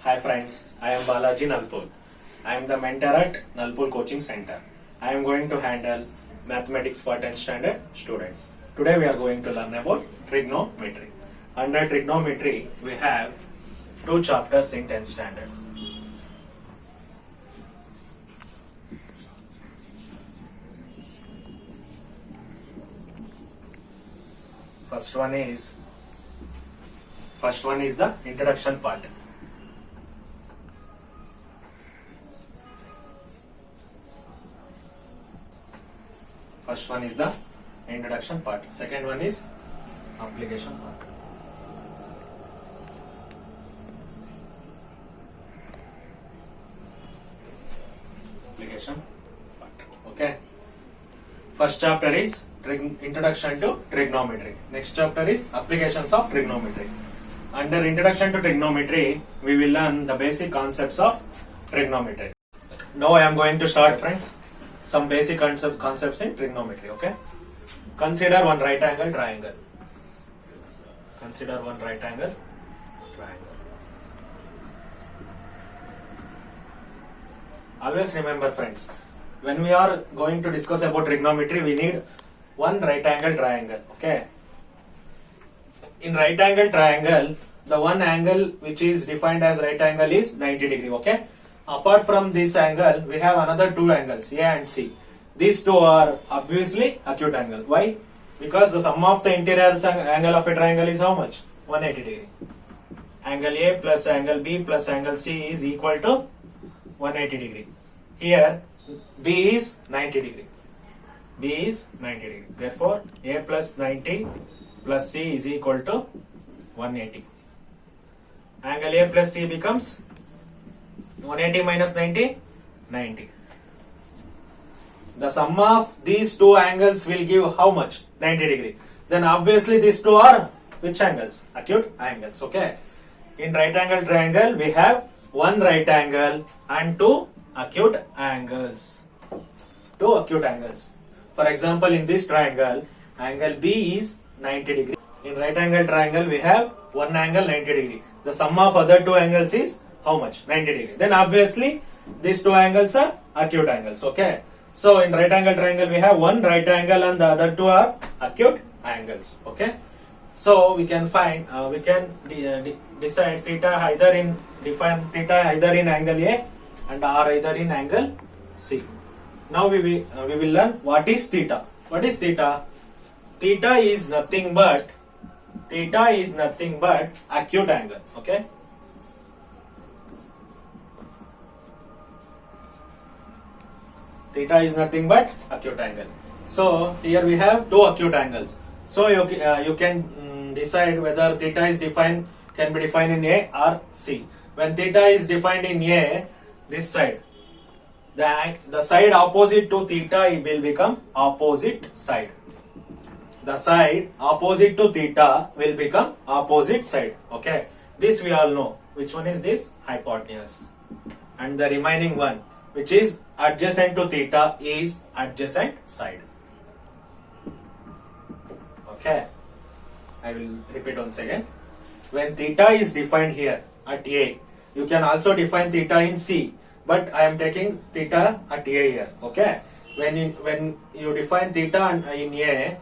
Hi friends, I am Balaji Nalpur. I am the mentor at Nalpur Coaching Center. I am going to handle mathematics for 10th standard students. Today we are going to learn about trigonometry. Under trigonometry, we have two chapters in 10th standard. First one is the introduction part. First one is the introduction part. Second one is application part. Application part. Okay. First chapter is introduction to trigonometry. Next chapter is applications of trigonometry. Under introduction to trigonometry, we will learn the basic concepts of trigonometry. Now I am going to start, friends, some basic concepts in trigonometry. Okay. Consider one right angle triangle. Consider one right angle triangle. Always remember, friends, when we are going to discuss about trigonometry, we need one right angle triangle. Okay. In right angle triangle, the one angle which is defined as right angle is 90 degree. Okay. Apart from this angle, we have another two angles, A and C. These two are obviously acute angle. Why? Because the sum of the interior angle of a triangle is how much? 180 degree. Angle A plus angle B plus angle C is equal to 180 degree. Here, B is 90 degree. B is 90 degree. Therefore, A plus 90 plus C is equal to 180. Angle A plus C becomes 180 minus 90, 90. The sum of these two angles will give how much? 90 degree. Then obviously these two are which angles? Acute angles. Okay. In right angle triangle, we have one right angle and two acute angles. Two acute angles. For example, in this triangle, angle B is 90 degree. In right angle triangle, we have one angle 90 degree. The sum of other two angles is how much? 90 degree. Then obviously these two angles are acute angles. Okay. So in right angle triangle, we have one right angle and the other two are acute angles. Okay. So we can find, decide theta either in, define theta either in angle A and R either in angle C. Now we will learn what is theta. What is theta? Theta is nothing but acute angle. Okay. Theta is nothing but acute angle. So here we have two acute angles. So you can decide whether theta is can be defined in A or C. When theta is defined in A, this side, the side opposite to theta will become opposite side. The side opposite to theta will become opposite side. Okay. This we all know. Which one is this? Hypotenuse. And the remaining one, which is adjacent to theta, is adjacent side. Okay. I will repeat once again. When theta is defined here at A, you can also define theta in C, but I am taking theta at A here. Okay. When you define theta in A,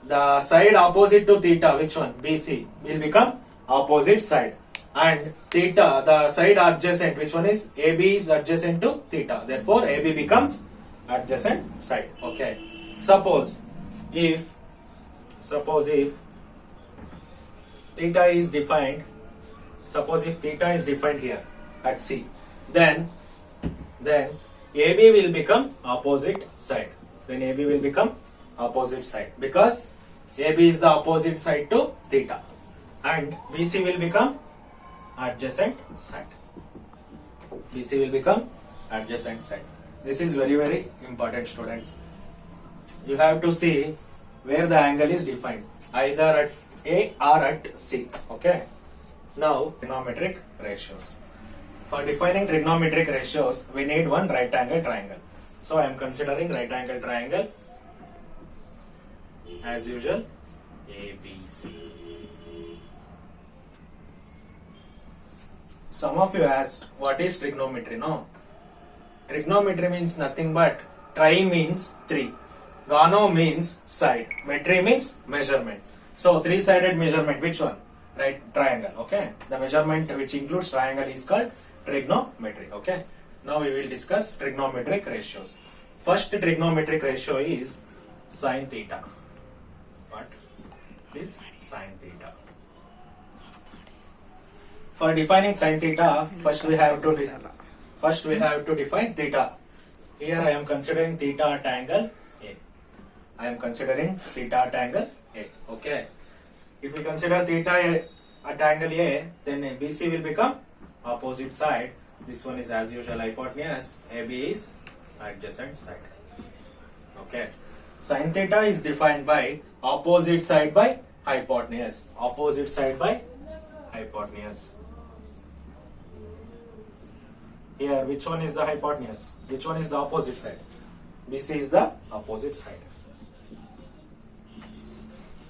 the side opposite to theta, which one? BC, will become opposite side. And theta, the side adjacent, which one is? AB is adjacent to theta. Therefore, AB becomes adjacent side. Okay. Suppose if theta is defined, here at C, then AB will become opposite side. Then AB will become opposite side because AB is the opposite side to theta, and BC will become adjacent side. BC will become adjacent side. This is very, very important, students. You have to see where the angle is defined, either at A or at C. Okay. Now, trigonometric ratios. For defining trigonometric ratios, we need one right angle triangle. So I am considering right angle triangle. As usual, ABC. some of you asked what is trigonometry. No, trigonometry means nothing but tri means three, gano means side, metry means measurement. So three-sided measurement, which one? Right, triangle. Okay, the measurement which includes triangle is called trigonometry. Okay, now we will discuss trigonometric ratios. First trigonometric ratio is sin theta. What? Please, sin theta. For defining sin theta, first we have to define theta. Here I am considering theta at angle A. I am considering theta at angle A. Okay. If we consider theta at angle A, then BC will become opposite side. This one is as usual hypotenuse. AB is adjacent side. Okay. Sin theta is defined by opposite side by hypotenuse. Opposite side by hypotenuse. Here, which one is the hypotenuse? Which one is the opposite side? BC is the opposite side.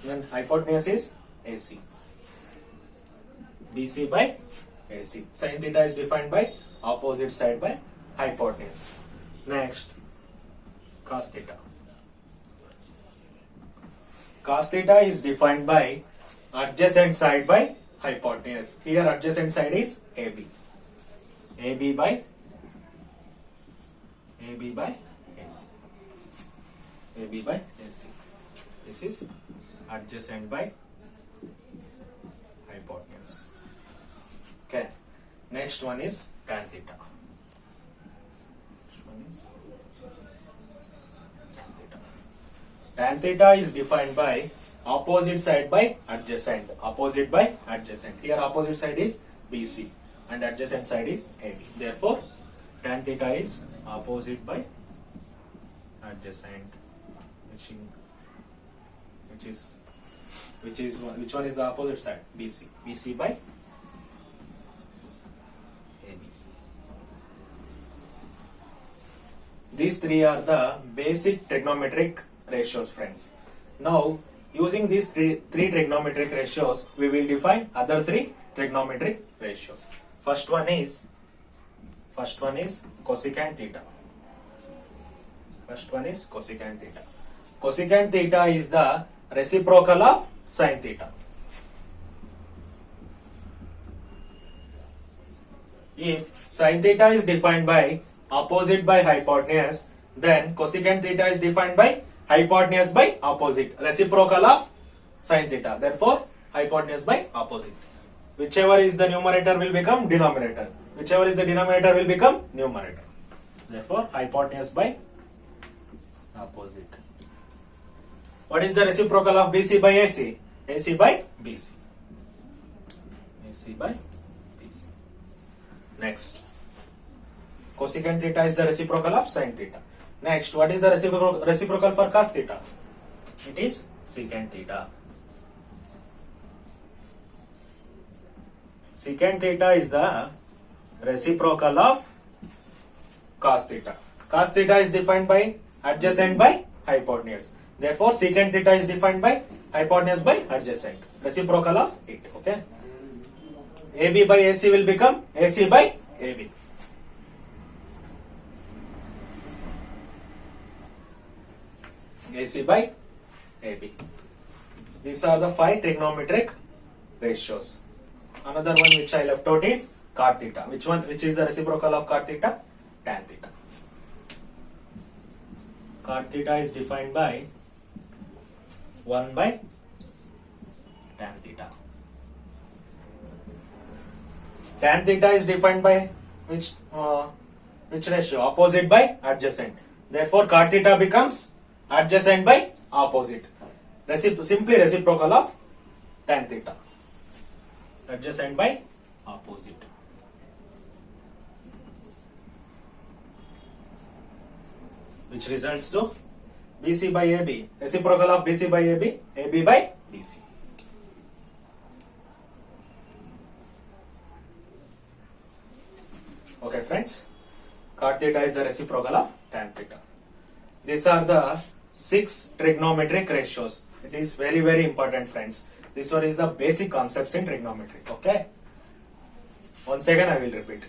Then hypotenuse is AC. BC by AC. Sin theta is defined by opposite side by hypotenuse. Next, cos theta. Cos theta is defined by adjacent side by hypotenuse. Here adjacent side is AB. AB by AC. AB by AC. This is adjacent by hypotenuse. Okay. Next one is tan theta. Tan theta is defined by opposite side by adjacent. Opposite by adjacent. Here opposite side is BC and adjacent side is AB. Therefore, tan theta is opposite by adjacent. Which one is the opposite side? BC. BC by AB. These three are the basic trigonometric ratios, friends. Now, using these three trigonometric ratios, we will define other three trigonometric ratios. First one is cosecant theta. First one is cosecant theta. Cosecant theta is the reciprocal of sin theta. If sin theta is defined by opposite by hypotenuse, then cosecant theta is defined by hypotenuse by opposite, reciprocal of sin theta. Therefore, hypotenuse by opposite. Whichever is the numerator will become denominator. Whichever is the denominator will become numerator. Therefore, hypotenuse by opposite. What is the reciprocal of BC by AC? AC by BC. AC by BC. Next, cosecant theta is the reciprocal of sin theta. Next, what is the reciprocal for cos theta? It is secant theta. Secant theta is the reciprocal of cos theta. Cos theta is defined by adjacent by hypotenuse. Therefore, secant theta is defined by hypotenuse by adjacent. Reciprocal of it. Okay. AB by AC will become AC by AB. AC by AB. These are the 5 trigonometric ratios. Another one which I left out is cot theta. Which is the reciprocal of cot theta? Tan theta. Cot theta is defined by 1 by tan theta. Tan theta is defined by which ratio? Opposite by adjacent. Therefore, cot theta becomes adjacent by opposite. Simply reciprocal of tan theta. Adjacent by opposite. Which results to BC by AB. Reciprocal of BC by AB. AB by BC. Okay, friends. Cot theta is the reciprocal of tan theta. These are the 6 trigonometric ratios. It is very, very important, friends. This one is the basic concepts in trigonometry. Okay. Once again I will repeat.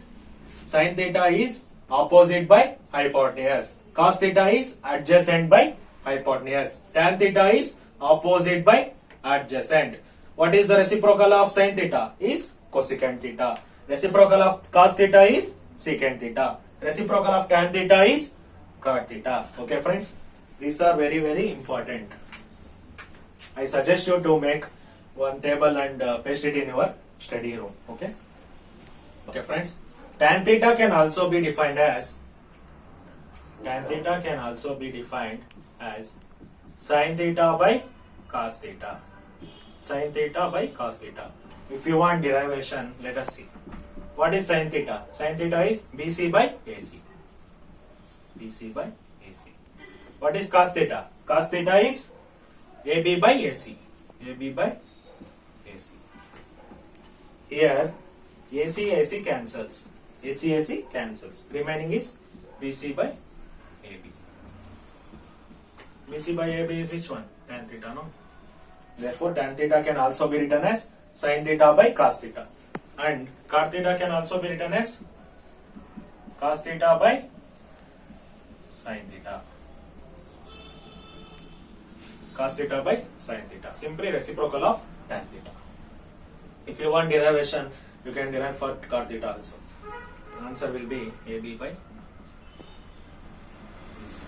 Sin theta is opposite by hypotenuse. Cos theta is adjacent by hypotenuse. Tan theta is opposite by adjacent. What is the reciprocal of sin theta? Is cosecant theta. Reciprocal of cos theta is secant theta. Reciprocal of tan theta is cot theta. Okay friends, these are very important. I suggest you to make one table and paste it in your study room. Okay friends, tan theta can also be defined as sin theta by cos theta. Sin theta by cos theta. If you want derivation, let us see. What is sin theta? Sin theta is BC by AC. BC by AC. What is cos theta? Cos theta is AB by AC. AB by AC. Here AC cancels. AC cancels. Remaining is BC by AB. BC by AB is which one? Tan theta, no? Therefore, tan theta can also be written as sin theta by cos theta. And cot theta can also be written as cos theta by sin theta. Cos theta by sin theta. Simply reciprocal of tan theta. If you want derivation, you can derive for cot theta also. The answer will be AB by BC.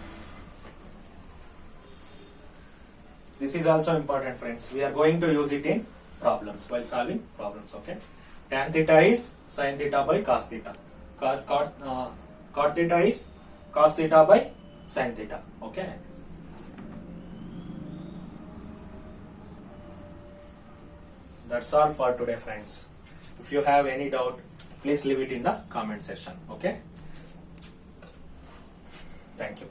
This is also important, friends. We are going to use it in problems while solving problems. Okay. Tan theta is sin theta by cos theta. Cot theta is cos theta by sin theta. Okay. That's all for today, friends. If you have any doubt, please leave it in the comment section. Okay. Thank you.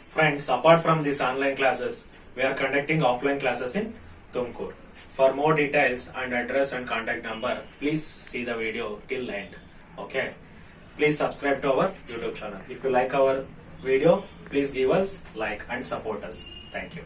Friends, apart from these online classes, we are conducting offline classes in Tumkur. For more details and address and contact number, please see the video till end. Okay. Please subscribe to our YouTube channel. If you like our video, please give us like and support us. Thank you.